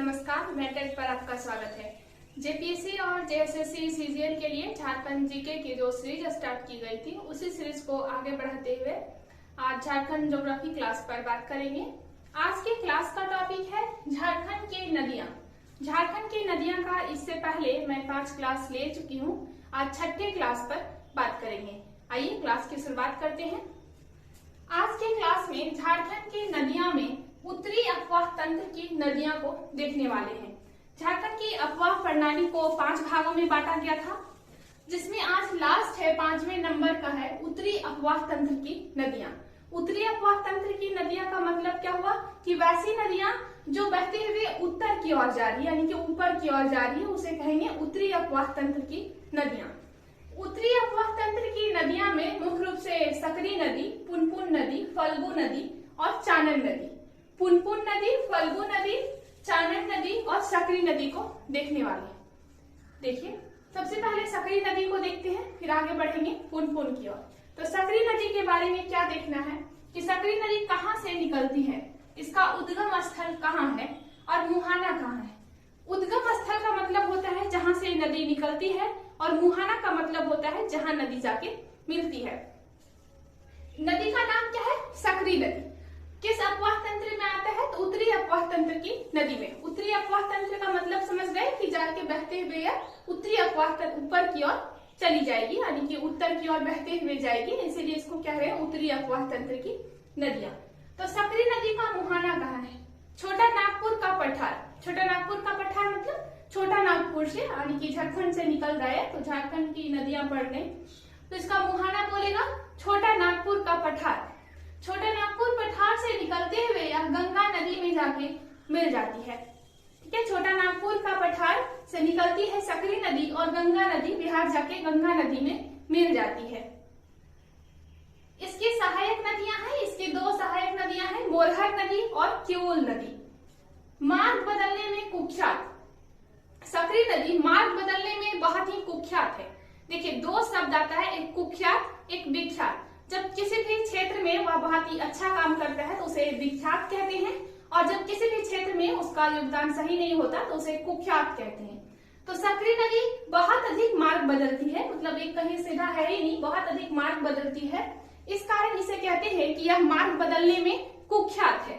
नमस्कार, मैं टेट पर आपका स्वागत है। जेपीएससी और जेएसएससी सीजीएल के लिए झारखंड जीके की जो सीरीज स्टार्ट की गई थी उसी सीरीज को आगे बढ़ाते हुए आज झारखंड ज्योग्राफी क्लास पर बात करेंगे। आज के क्लास का टॉपिक है झारखंड की नदियां। झारखंड की नदियां का इससे पहले मैं 5 क्लास ले चुकी हूँ। आज 6ठे क्लास पर बात करेंगे। आइए क्लास की शुरुआत करते हैं। आज के क्लास में झारखंड की नदियां में उत्तरी अपवाह तंत्र की नदियां को देखने वाले हैं। झारखंड की अपवाह प्रणाली को 5 भागों में बांटा गया था, जिसमें आज लास्ट है 5वें नंबर का है उत्तरी अपवाह तंत्र की नदियां। उत्तरी अपवाह तंत्र की नदियां का मतलब क्या हुआ कि वैसी नदियां जो बहते हुए उत्तर की ओर जा रही है, यानी कि ऊपर की ओर जा रही है, उसे कहेंगे उत्तरी अपवाह तंत्र की नदियां। उत्तरी अपवाह तंत्र की नदियां में मुख्य रूप से सकरी नदी, पुनपुन नदी, फल्गु नदी और चानन नदी। पुनपुन नदी, फल्गु नदी, चानन नदी और सकरी नदी को देखने वाले हैं। देखिए, सबसे पहले सकरी नदी को देखते हैं, फिर आगे बढ़ेंगे पुनपुन की ओर। तो सकरी नदी के बारे में क्या देखना है कि सकरी नदी कहाँ से निकलती है, इसका उद्गम स्थल कहाँ है और मुहाना कहाँ है। उद्गम स्थल का मतलब होता है जहां से नदी निकलती है और मुहाना का मतलब होता है जहां नदी जाके मिलती है। नदी का नाम क्या है? सकरी नदी। किस अपवाह तंत्र में आता है? तो उत्तरी अपवाह तंत्र की नदी में। उत्तरी अपवाह तंत्र का मतलब समझ गए कि जाके बहते हुए या उत्तरी अपवाह तंत्र ऊपर की ओर चली जाएगी, यानी कि उत्तर की ओर बहते हुए जाएगी, इसीलिए इसको क्या है उत्तरी अपवाह तंत्र की नदियां। तो सकरी नदी का मुहाना कहाँ है? छोटा नागपुर का पठार। छोटा नागपुर का पठार मतलब छोटा नागपुर से, यानी कि झारखंड से निकल रहा है तो झारखंड की नदियां पड़ गई, तो इसका मुहाना बोलेगा छोटा नागपुर का पठार। छोटा नागपुर पठार से निकलते हुए यह गंगा नदी में जाके मिल जाती है। ठीक है, छोटा नागपुर का पठार से निकलती है सकरी नदी और गंगा नदी बिहार जाके गंगा नदी में मिल जाती है। इसकी सहायक नदियां हैं, इसकी 2 सहायक नदियां हैं, मोरहर नदी और किऊल नदी। मार्ग बदलने में कुख्यात। सकरी नदी मार्ग बदलने में बहुत ही कुख्यात है। देखिए, 2 शब्द आता है, एक कुख्यात एक विख्यात। जब किसी भी क्षेत्र में वह बहुत ही अच्छा काम करता है तो उसे विख्यात कहते हैं, और जब किसी भी क्षेत्र में उसका योगदान सही नहीं होता तो उसे कुख्यात कहते हैं। तो सकरी नदी बहुत अधिक मार्ग बदलती है, मतलब एक कहीं सीधा है ही नहीं, बहुत अधिक मार्ग बदलती है। इस कारण इसे कहते हैं कि यह मार्ग बदलने में कुख्यात है।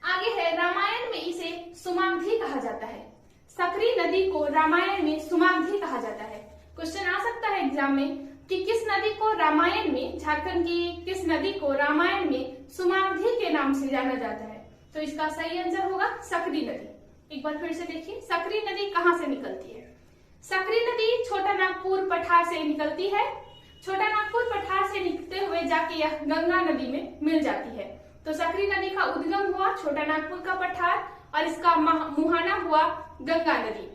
आगे है, रामायण में इसे सुमागधी कहा जाता है। सकरी नदी को रामायण में सुमागधी कहा जाता है। क्वेश्चन आ सकता है एग्जाम में कि किस नदी को रामायण में, झारखंड की किस नदी को रामायण में सुमागधी के नाम से जाना जाता है? तो इसका सही आंसर होगा सकरी नदी। एक बार फिर से देखिए, सकरी नदी कहाँ से निकलती है? सकरी नदी छोटा नागपुर पठार से निकलती है। छोटा नागपुर पठार से निकलते हुए जाके यह गंगा नदी में मिल जाती है। तो सकरी नदी का उद्गम हुआ छोटा नागपुर का पठार और इसका मुहाना हुआ गंगा नदी।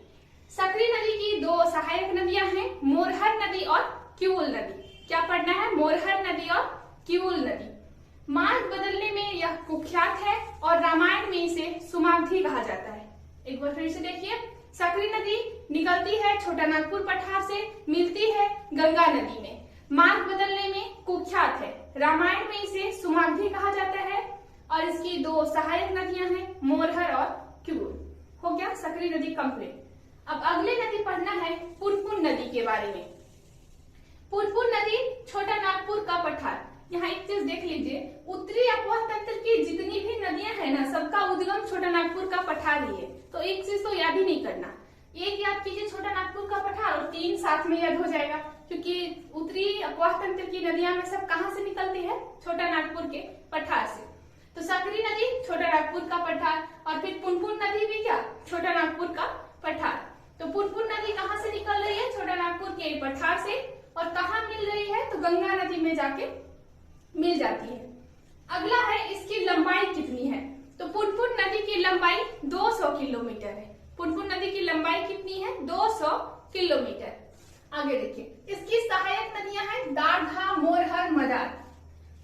सकरी नदी की 2 सहायक नदियां हैं, मोरहर नदी और किऊल नदी। क्या पढ़ना है? मोरहर नदी और किऊल नदी। मार्ग बदलने में यह कुख्यात है और रामायण में इसे सुमागधी कहा जाता है। एक बार फिर से देखिए, सकरी नदी निकलती है छोटा नागपुर पठार से, मिलती है गंगा नदी में, मार्ग बदलने में कुख्यात है, रामायण में इसे सुमागधी कहा जाता है और इसकी 2 सहायक नदियां हैं, मोरहर और किऊल। हो गया सकरी नदी कंप्लीट। अब अगले नदी पढ़ना है पुनपुन नदी के बारे में। पुनपुन नदी छोटा नागपुर का पठार। यहाँ एक चीज देख लीजिए, उत्तरी अपवाह तंत्र की जितनी भी नदियां हैं ना, सबका उद्गम छोटा नागपुर का पठार ही है। तो एक चीज तो याद ही नहीं करना, एक याद कीजिए छोटा नागपुर का पठार और 3 साथ में याद हो जाएगा, क्योंकि उत्तरी अपवाह तंत्र की नदियां में सब कहाँ से निकलती है? छोटा नागपुर के पठार से। तो सकरी नदी छोटा नागपुर का पठार और फिर पुनपुन नदी भी क्या? छोटा नागपुर का पठार। तो पुनपुन नदी कहाँ से निकल रही है? छोटा नागपुर के पठार से, और कहाँ मिल रही है? तो गंगा नदी में जाके मिल जाती है। अगला है, इसकी लंबाई कितनी है? तो पुनपुन नदी की लंबाई 200 किलोमीटर है। पुनपुन नदी की लंबाई कितनी है? 200 किलोमीटर। आगे देखिए, इसकी सहायक नदियां हैं दारधा, मोरहर, मदार।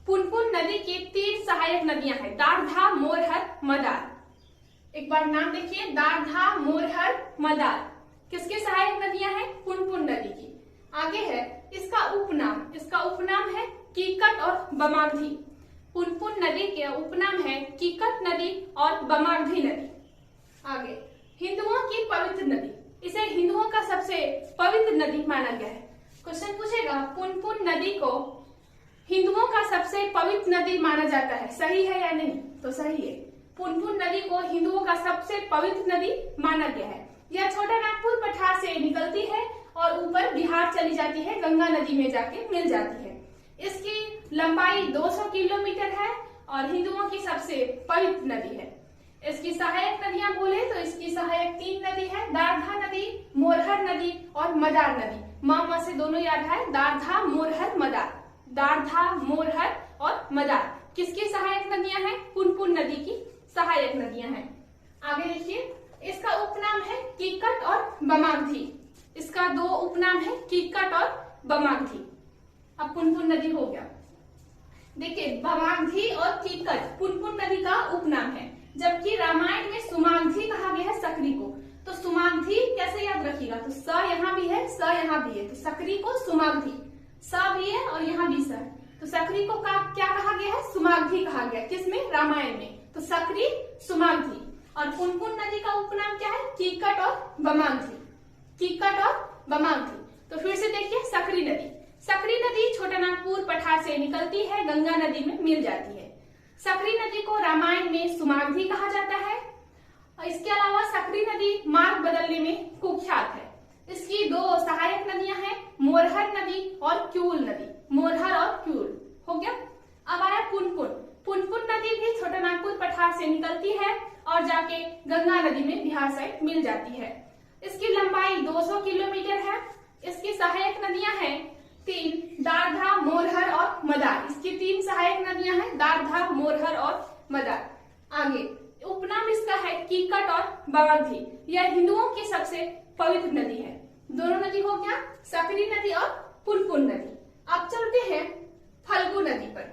पुनपुन नदी की 3 सहायक नदियां हैं, दारधा, मोरहर, मदार। एक बार नाम देखिए, दारधा, मोरहर, मदार किसकी सहायक नदियां हैं? पुनपुन नदी की। आगे है इसका उपनाम, इसका उपनाम है कीकट और बमागधी। पुनपुन नदी के उपनाम है कीकट नदी और बमागधी नदी। आगे हिंदुओं की पवित्र नदी, इसे हिंदुओं का सबसे पवित्र नदी माना गया है। क्वेश्चन पूछेगा पुनपुन नदी को हिंदुओं का सबसे पवित्र नदी माना जाता है, सही है या नहीं? तो सही है, पुनपुन नदी को हिंदुओं का सबसे पवित्र नदी माना गया है। यह छोटा नागपुर पठार से निकलती है और ऊपर बिहार चली जाती है, गंगा नदी में जाके मिल जाती है। इसकी लंबाई 200 किलोमीटर है और हिंदुओं की सबसे पवित्र नदी है। इसकी सहायक नदियां बोले तो इसकी सहायक 3 नदी है, दारधा नदी, मोरहर नदी और मदार नदी। मामा से दोनों याद है, दारधा, मोरहर, मदार। दारधा, मोरहर और मदार किसकी सहायक नदियां हैं? पुनपुन नदी की सहायक नदियां हैं। आगे देखिए, इसका उपनाम है कीकट और बमागधी। इसका 2 उपनाम है, कीकट और बमागधी। अब पुनपुन नदी हो गया। देखिए, बमागधी और कीकट पुनपुन नदी का उपनाम है, जबकि रामायण में सुमागधी कहा गया है सकरी को। तो सुमागधी कैसे याद रखिएगा? तो स यहाँ भी है, स यहाँ भी है, तो सकरी को सुमागधी, स भी है और यहाँ भी स है, तो सकरी को क्या कहा गया है? सुमागधी कहा गया। किसमें? रामायण में। तो सकरी, सुमागधी। और पुनपुन नदी का उपनाम क्या है? कीकट और बमागधी। कीकट और बमागधी। तो फिर से देखिए, सकरी नदी। सकरी नदी छोटा नागपुर पठार से निकलती है, गंगा नदी में मिल जाती है। सकरी नदी को रामायण में सुमागधी कहा जाता है। और इसके अलावा सकरी नदी मार्ग बदलने में कुख्यात है। इसकी 2 सहायक नदियां हैं, मोरहर नदी और क्यूल नदी। मोरहर और क्यूल हो गया। अब आया पुनपुन। पुनपुन नदी भी छोटा नागपुर पठार से निकलती है और जाके गंगा नदी में बिहार साइड मिल जाती है। इसकी लंबाई 200 किलोमीटर है। इसकी सहायक नदियां हैं 3, दारधा, मोरहर और मदार। इसकी 3 सहायक नदियां हैं, दारधा, मोरहर और मदार। आगे उपनाम इसका है कीकट और बमागधी। यह हिंदुओं की सबसे पवित्र नदी है। दोनों नदी हो गया, सकरी नदी और पुनपुन नदी। अब चलते हैं फल्गु नदी पर।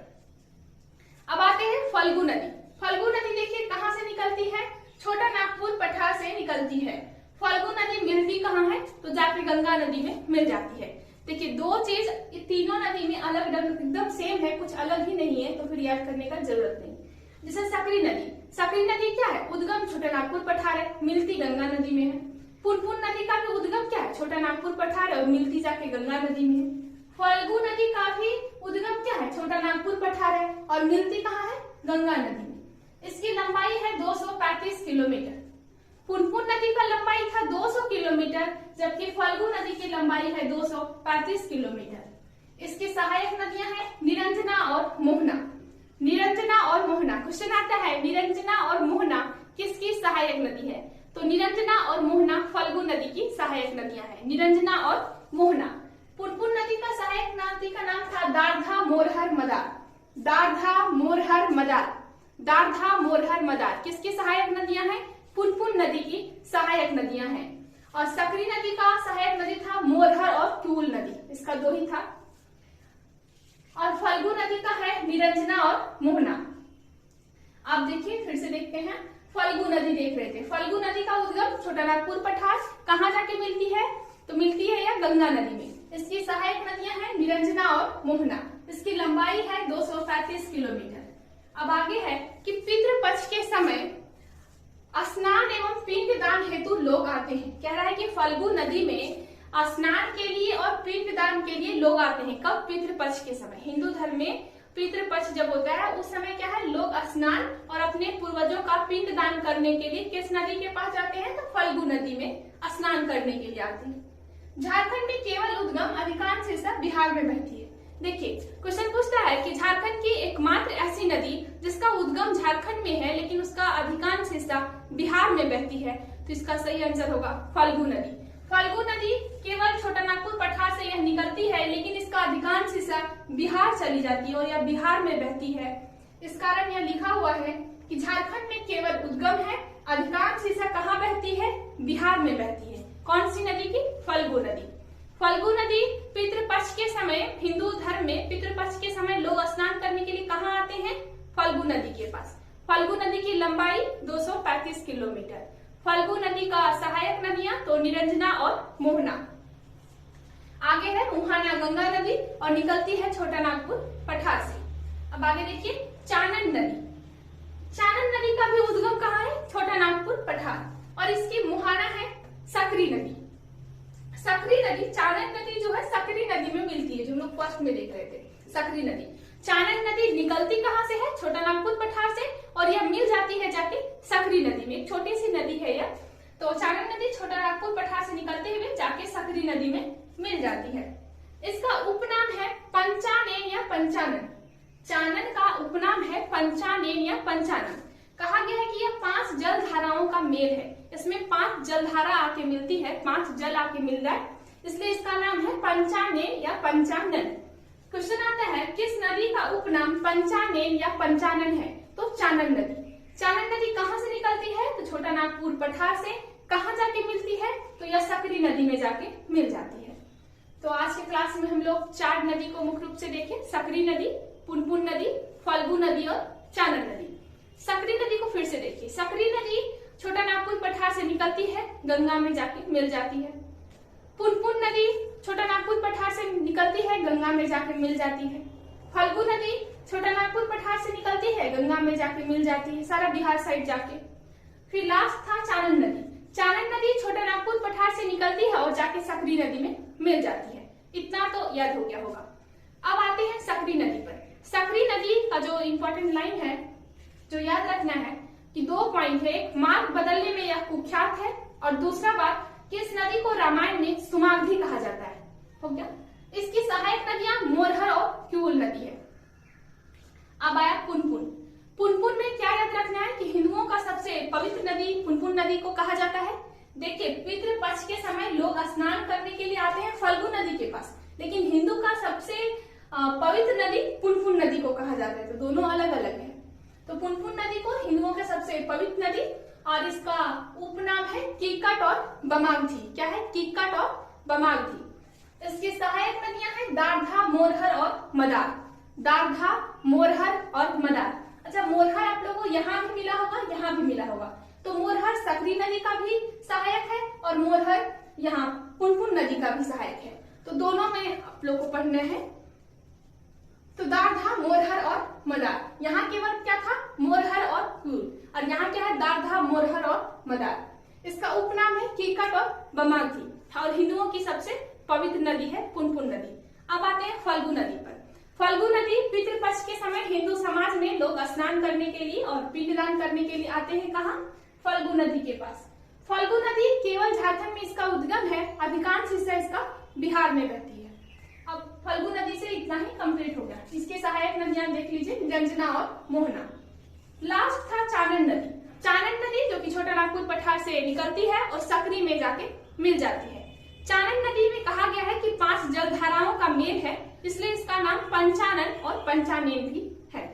अब आते हैं फल्गु नदी। फल्गु नदी देखिए कहाँ से निकलती है? छोटा नागपुर पठार से निकलती है। फल्गु नदी मिलती कहाँ है? तो जाके गंगा नदी में मिल जाती है। देखिए, 2 चीज तीनों नदी में अलग अलग एकदम सेम है, कुछ अलग ही नहीं है, तो फिर याद करने का जरूरत नहीं। जैसे सकरी नदी। सकरी नदी क्या है? उद्गम छोटा नागपुर पठार है, मिलती गंगा नदी में है। पुनपुन नदी का भी उद्गम क्या है? छोटा नागपुर पठार है और मिलती जाके गंगा नदी में है। फल्गु नदी का भी उद्गम क्या है? छोटा नागपुर पठार है और मिलती कहाँ है? गंगा नदी में। इसकी लंबाई है 235 किलोमीटर। पुनपुन नदी का लंबाई था 200 किलोमीटर, जबकि फल्गु नदी की लंबाई है 235 किलोमीटर। इसकी सहायक नदियां हैं निरंजना और मोहना। निरंजना और मोहना। क्वेश्चन आता है निरंजना और मोहना किसकी सहायक नदी है? तो निरंजना और मोहना फल्गु नदी की सहायक नदियां हैं, निरंजना और मोहना। पुनपुन नदी का सहायक नदी का नाम था दारधा, मोरहर, मदार। दारधा, मोरहर, मदार। दारधा, मोरहर, मदार किसकी सहायक नदियां हैं? पुनपुन नदी की सहायक नदियां हैं। और सकरी नदी का सहायक नदी था मोरहर और क्यूल नदी, इसका 2 ही था। और फल्गु नदी का है निरंजना और मोहना। आप देखिए, फिर से देखते हैं, फल्गु नदी देख रहे थे। फल्गु नदी का उद्गम छोटा नागपुर पठार कहाँ जाके मिलती है? तो मिलती है या गंगा नदी में। इसकी सहायक नदियां हैं निरंजना और मोहना। इसकी लंबाई है 235 किलोमीटर। अब आगे है कि पितृपक्ष के समय स्नान एवं पिंडदान हेतु लोग आते हैं। कह रहा है कि फल्गु नदी में स्नान के लिए और पिंडदान के लिए लोग आते हैं। कब? पितृपक्ष के समय। हिंदू धर्म में पितृपक्ष जब होता है उस समय क्या है? लोग स्नान और अपने पूर्वजों का पिंडदान करने के लिए किस नदी के पास जाते हैं? तो फल्गु नदी में स्नान करने के लिए आते हैं। झारखंड में केवल उद्गम अधिकांश हिस्सा बिहार में बहती है। देखिए, क्वेश्चन पूछता है कि झारखंड की एकमात्र ऐसी नदी जिसका उद्गम झारखंड में है लेकिन उसका अधिकांश हिस्सा बिहार में बहती है, तो इसका सही आंसर होगा फल्गु नदी। फल्गु नदी केवल छोटा नागपुर पठार से यह निकलती है लेकिन इसका अधिकांश हिस्सा बिहार चली जाती है और यह बिहार में बहती है। इस कारण यह लिखा हुआ है कि झारखंड में केवल उद्गम है, अधिकांश हिस्सा कहाँ बहती है? बिहार में बहती है। कौन सी नदी की? फल्गु नदी। फल्गु नदी पितृपक्ष के समय, हिंदू धर्म में पितृपक्ष के समय लोग स्नान करने के लिए कहाँ आते हैं? फल्गु नदी के पास। फल्गु नदी की लंबाई 235 किलोमीटर। फल्गु नदी का सहायक नदियां तो निरंजना और मोहना। आगे है मुहाना गंगा नदी और निकलती है छोटा नागपुर पठार से। अब आगे देखिए चानन नदी। चानन नदी का भी उद्गम कहाँ है? छोटा नागपुर पठार। और इसकी मुहाना है सकरी नदी। सकरी नदी, चानन नदी जो है सकरी नदी में मिलती है, जो हम लोग फर्स्ट में देख रहे थे, सकरी नदी। चानन नदी निकलती कहाँ से है? छोटा नागपुर पठार से, और यह मिल जाती है जाके सकरी नदी में। एक छोटी सी नदी है यह। तो चानन नदी छोटा नागपुर पठार से निकलते हुए जाके सकरी नदी में मिल जाती है। इसका उपनाम है पंचानेन या पंचानन। चानन का उपनाम है पंचानेन या पंचानन। कहा गया है कि यह 5 जल धाराओं का मेल है। इसमें 5 जलधारा आके मिलती है, 5 जल आके मिल रहा है, इसलिए इसका नाम है पंचानेन या पंचानन। क्वेश्चन आता है, किस नदी का उपनाम पंचानेन या पंचानन है? तो चानन नदी। चानन नदी कहाँ से निकलती है? तो छोटा नागपुर पठार से। कहाँ जाके मिलती है? तो यह सकरी नदी में जाके मिल जाती है। तो आज के क्लास में हम लोग 4 नदी को मुख्य रूप से देखें, सकरी नदी, पुनपुन नदी, फल्गु नदी और चानन नदी। सकरी नदी को फिर से देखिए। सकरी नदी छोटा नागपुर पठार से निकलती है, गंगा में जाके मिल जाती है। पुनपुन नदी छोटा नागपुर पठार से निकलती है, गंगा में जाके मिल जाती है। फल्गु नदी छोटा नागपुर पठार से निकलती है, गंगा में जाके मिल जाती है, सारा बिहार साइड जाके। फिर लास्ट था चानन नदी। चानन नदी छोटा नागपुर पठार से निकलती है और जाके सकरी नदी में मिल जाती है। इतना तो याद हो गया होगा। अब आते हैं सकरी नदी पर। सकरी नदी का जो इम्पोर्टेंट लाइन है, जो याद रखना है कि 2 पॉइंट है। एक, मार्ग बदलने में यह कुख्यात है, और दूसरा बात कि इस नदी को रामायण में सुमागधी कहा जाता है। हो गया। इसकी सहायक नदियां मोरहर और क्यूल नदी है। अब आया पुनपुन। पुनपुन में क्या याद रखना है कि हिंदुओं का सबसे पवित्र नदी पुनपुन नदी को कहा जाता है। देखिए, पितृपक्ष के समय लोग स्नान करने के लिए आते हैं फल्गु नदी के पास, लेकिन हिंदू का सबसे पवित्र नदी पुनपुन नदी को कहा जाता है। तो दोनों अलग अलग है। तो पुनपुन नदी को हिंदुओं का सबसे पवित्र नदी, और इसका उपनाम है किक्कट और बमागधी। क्या है? किक्कट और बमागधी। इसकी सहायक नदियां हैं दारधा, मोरहर और मदार। दारधा, मोरहर और मदार। अच्छा, मोरहर आप लोगों को यहाँ भी मिला होगा, यहाँ भी मिला होगा। तो मोरहर सकरी नदी का भी सहायक है, और मोरहर यहाँ पुनपुन नदी का भी सहायक है। तो दोनों में आप लोग को पढ़ना है। तो दारधा, मोरहर और मदार। यहाँ केवल क्या था? मोरहर और क्यूल, और यहाँ क्या है? दारधा, मोरहर और मदार। इसका उपनाम है किक्कट और बमागधी, और हिंदुओं की सबसे पवित्र नदी है पुनपुन नदी। अब आते हैं फल्गु नदी पर। फल्गु नदी पितृपक्ष के समय हिंदू समाज में लोग स्नान करने के लिए और पिंडदान करने के लिए आते हैं। कहाँ? फल्गु नदी के पास। फल्गु नदी केवल झारखंड में इसका उद्गम है, अधिकांश हिस्सा इसका बिहार में बहती है। अब फल्गु नदी से इतना ही कंप्लीट हो गया। इसके सहायक नदियां देख लीजिए, गंजना और मोहना। लास्ट था चानन नदी। चानन नदी जो कि छोटा नागपुर पठार से निकलती है और सकरी में जाके मिल जाती है। चानन नदी में कहा गया है कि 5 जलधाराओं का मेल है, इसलिए इसका नाम पंचानन और पंचानेन भी है।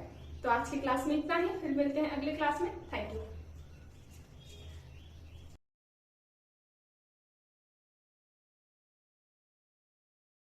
तो आज की क्लास में इतना ही, फिर मिलते हैं अगले क्लास में। Thank you.